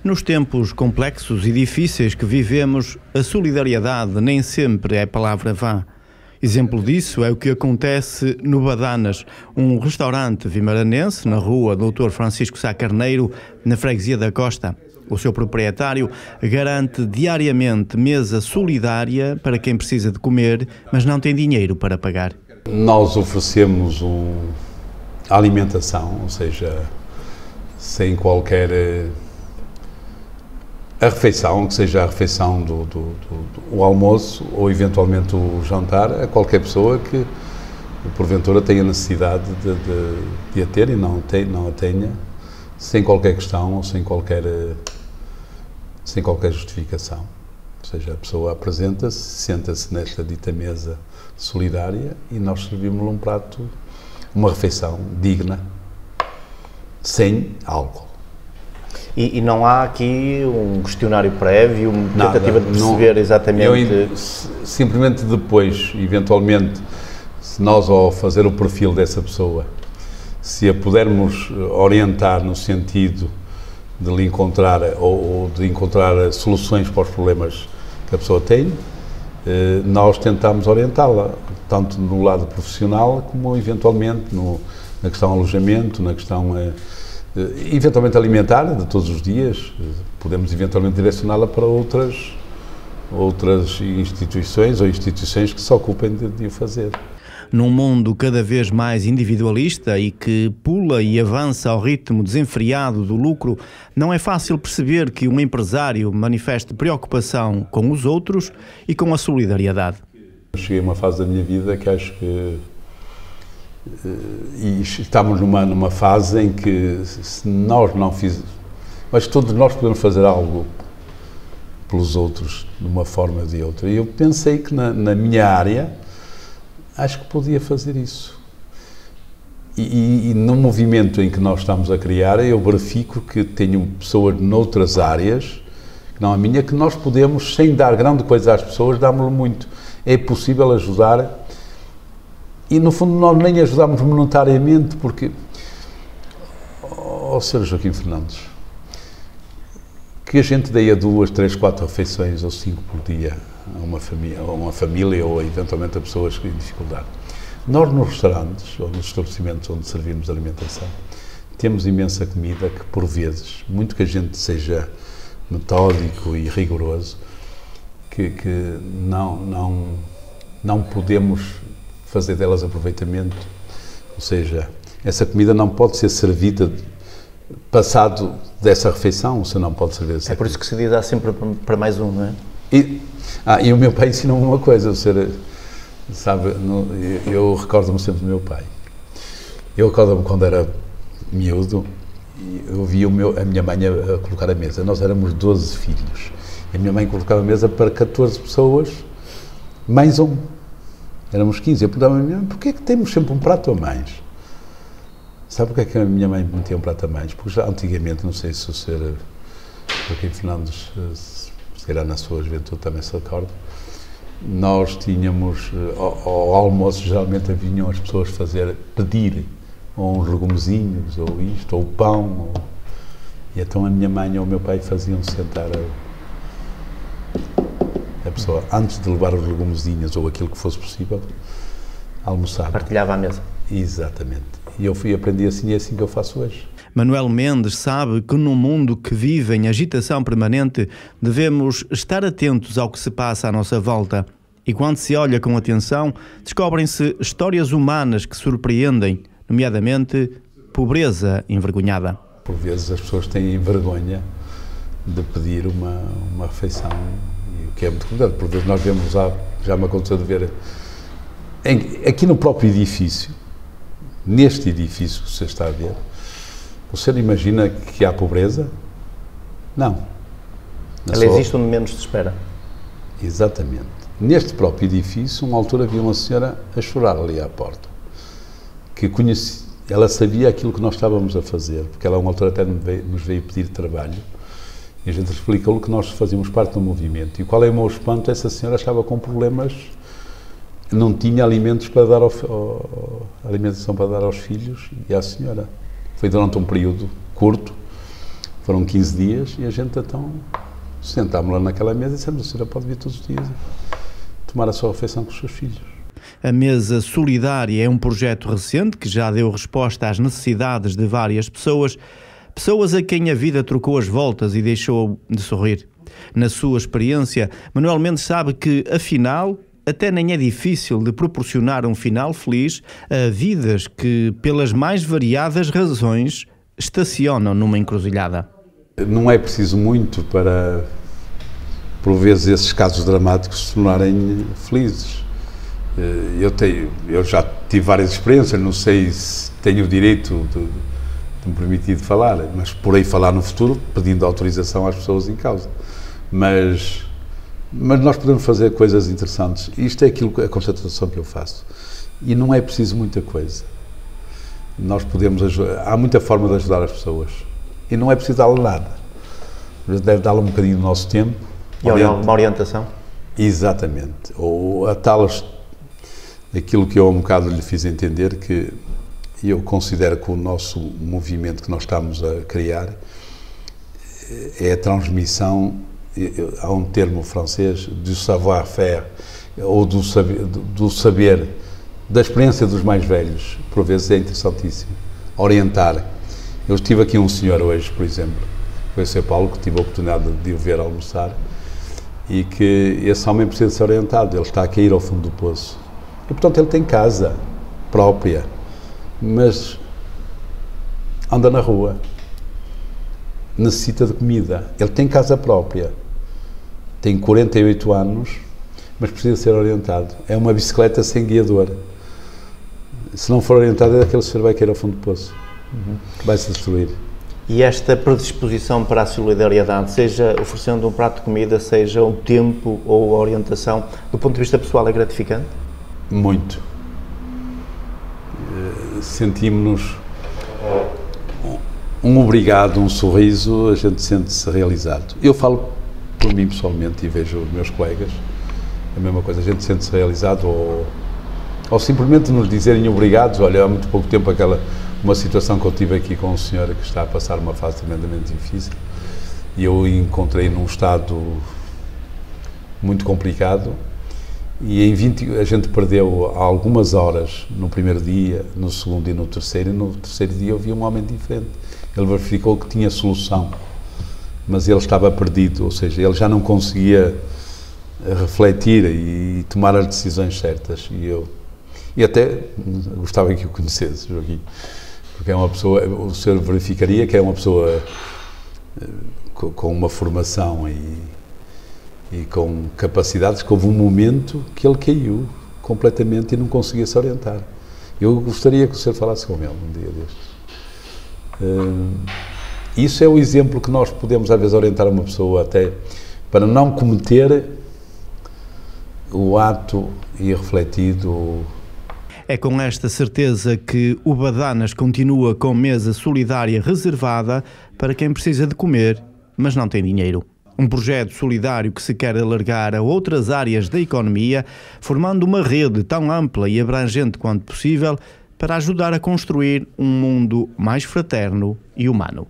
Nos tempos complexos e difíceis que vivemos, a solidariedade nem sempre é palavra vã. Exemplo disso é o que acontece no Badanas, um restaurante vimaranense na rua Dr. Francisco Sá Carneiro, na freguesia da Costa. O seu proprietário garante diariamente mesa solidária para quem precisa de comer, mas não tem dinheiro para pagar. Nós oferecemos a alimentação, ou seja, sem qualquer a refeição, que seja a refeição do almoço ou eventualmente o jantar, a qualquer pessoa que porventura tenha necessidade de a ter e não a tenha, sem qualquer questão ou sem qualquer justificação. Ou seja, a pessoa apresenta-se, senta-se nesta dita mesa solidária e nós servimos-lhe um prato, uma refeição digna, sem álcool. E não há aqui um questionário prévio, uma tentativa de perceber exatamente... Simplesmente depois, eventualmente, se nós ao fazer o perfil dessa pessoa, se a pudermos orientar no sentido de lhe encontrar ou de encontrar soluções para os problemas que a pessoa tem, nós tentamos orientá-la, tanto no lado profissional como eventualmente na questão alojamento, na questão eventualmente alimentar de todos os dias. Podemos eventualmente direcioná-la para outras instituições ou instituições que se ocupem de o fazer. Num mundo cada vez mais individualista e que pula e avança ao ritmo desenfreado do lucro, não é fácil perceber que um empresário manifeste preocupação com os outros e com a solidariedade. Cheguei a uma fase da minha vida que acho que e estamos numa fase em que se nós não fizermos, mas todos nós podemos fazer algo pelos outros de uma forma ou de outra. E eu pensei que na minha área acho que podia fazer isso. E no movimento em que nós estamos a criar, eu verifico que tenho pessoas noutras áreas, que não a minha, que nós podemos, sem dar grande coisa às pessoas, darmos-lhe muito. É possível ajudar. E, no fundo, nós nem ajudamos monetariamente, porque, Sr. Joaquim Fernandes, que a gente dê a 2, 3, 4 refeições ou 5 por dia a uma família ou eventualmente a pessoas em dificuldade. Nós, nos restaurantes ou nos estabelecimentos onde servimos alimentação, temos imensa comida que, por vezes, muito que a gente seja metódico e rigoroso, que não podemos fazer delas aproveitamento, ou seja, essa comida não pode ser servida passado dessa refeição, você não pode servir essa. É por isso que se diz há sempre para mais um, não é? E o meu pai ensinou-me uma coisa, sabe, eu recordo-me sempre do meu pai. Eu recordo-me quando era miúdo, eu via a minha mãe a colocar a mesa. Nós éramos 12 filhos, e a minha mãe colocava a mesa para 14 pessoas, mais um. Éramos 15. Eu perguntava à minha mãe, porquê é que temos sempre um prato a mais? Sabe porquê é que a minha mãe metia um prato a mais? Porque já antigamente, não sei se o Sr. Joaquim Fernandes, se calhar na sua juventude também se recorda, nós tínhamos, ao almoço, geralmente vinham as pessoas pedir ou uns legumezinhos, ou isto, ou pão, e então a minha mãe ou o meu pai faziam sentar a pessoa, antes de levar os legumezinhos ou aquilo que fosse possível, almoçava. Partilhava a mesa. Exatamente. E eu aprendi assim e é assim que eu faço hoje. Manuel Mendes sabe que num mundo que vive em agitação permanente, devemos estar atentos ao que se passa à nossa volta. E quando se olha com atenção, descobrem-se histórias humanas que surpreendem, nomeadamente pobreza envergonhada. Por vezes as pessoas têm vergonha de pedir uma refeição, o que é muito complicado. Por vezes nós vemos, já me aconteceu de ver, aqui no próprio edifício, neste edifício que você está a ver, o senhor imagina que há pobreza? Não. Ela existe onde menos se espera. Exatamente. Neste próprio edifício, uma altura havia uma senhora a chorar ali à porta, que ela sabia aquilo que nós estávamos a fazer, porque ela uma altura até nos veio pedir trabalho, e a gente explicou-lhe que nós fazíamos parte do movimento. E qual é o meu espanto? Essa senhora estava com problemas, não tinha alimentos para dar alimentação para dar aos filhos e à senhora. Foi durante um período curto, Foram 15 dias e a gente então sentámos lá naquela mesa e dissemos: a senhora pode vir todos os dias tomar a sua refeição com os seus filhos. A Mesa Solidária é um projeto recente que já deu resposta às necessidades de várias pessoas a quem a vida trocou as voltas e deixou de sorrir. Na sua experiência, Manuel Mendes sabe que, afinal, até nem é difícil de proporcionar um final feliz a vidas que, pelas mais variadas razões, estacionam numa encruzilhada. Não é preciso muito para, por vezes, esses casos dramáticos se tornarem felizes. Eu já tive várias experiências, não sei se tenho o direito de me permitir falar, mas porei falar no futuro pedindo autorização às pessoas em causa. Mas nós podemos fazer coisas interessantes. Isto é a constatação que eu faço. E não é preciso muita coisa. Nós podemos ajudar, há muita forma de ajudar as pessoas. E não é preciso dar-lhe nada. Deve dar-lhe um bocadinho do nosso tempo. E uma orientação? Exatamente. Ou atá-las aquilo que eu há um bocado lhe fiz entender, que eu considero que o nosso movimento que nós estamos a criar é a transmissão, há um termo francês, du savoir-faire, ou do saber, da experiência dos mais velhos. Por vezes é interessantíssimo. Orientar. Eu tive aqui um senhor hoje, por exemplo, foi o Sr. Paulo, que tive a oportunidade de o ver almoçar, e que esse homem precisa ser orientado, ele está a cair ao fundo do poço. E, portanto, ele tem casa própria, mas anda na rua, necessita de comida. Ele tem casa própria, tem 48 anos, mas precisa ser orientado. É uma bicicleta sem guiador. Se não for orientado, aquele senhor vai cair ao fundo do poço. Vai-se destruir. E esta predisposição para a solidariedade, seja oferecendo um prato de comida, seja o tempo ou a orientação, do ponto de vista pessoal, é gratificante? Muito. Sentimos-nos um obrigado, um sorriso, a gente sente-se realizado. Eu falo por mim pessoalmente e vejo os meus colegas, a mesma coisa, a gente sente-se realizado ou simplesmente nos dizerem obrigados. Olha, há muito pouco tempo uma situação que eu tive aqui com um senhor que está a passar uma fase tremendamente difícil e eu encontrei num estado muito complicado e a gente perdeu algumas horas no primeiro dia, no segundo e no terceiro dia eu vi um homem diferente. Ele verificou que tinha solução, mas ele estava perdido, ou seja, ele já não conseguia refletir e tomar as decisões certas. E até gostava que o conhecesse, Joaquim, porque é uma pessoa, o senhor verificaria que é uma pessoa com uma formação e com capacidades, que houve um momento que ele caiu completamente e não conseguia se orientar. Eu gostaria que o senhor falasse com ele um dia destes. Isso é o exemplo que nós podemos às vezes orientar uma pessoa até para não cometer o ato irrefletido. É com esta certeza que o Badanas continua com mesa solidária reservada para quem precisa de comer, mas não tem dinheiro. Um projeto solidário que se quer alargar a outras áreas da economia, formando uma rede tão ampla e abrangente quanto possível para ajudar a construir um mundo mais fraterno e humano.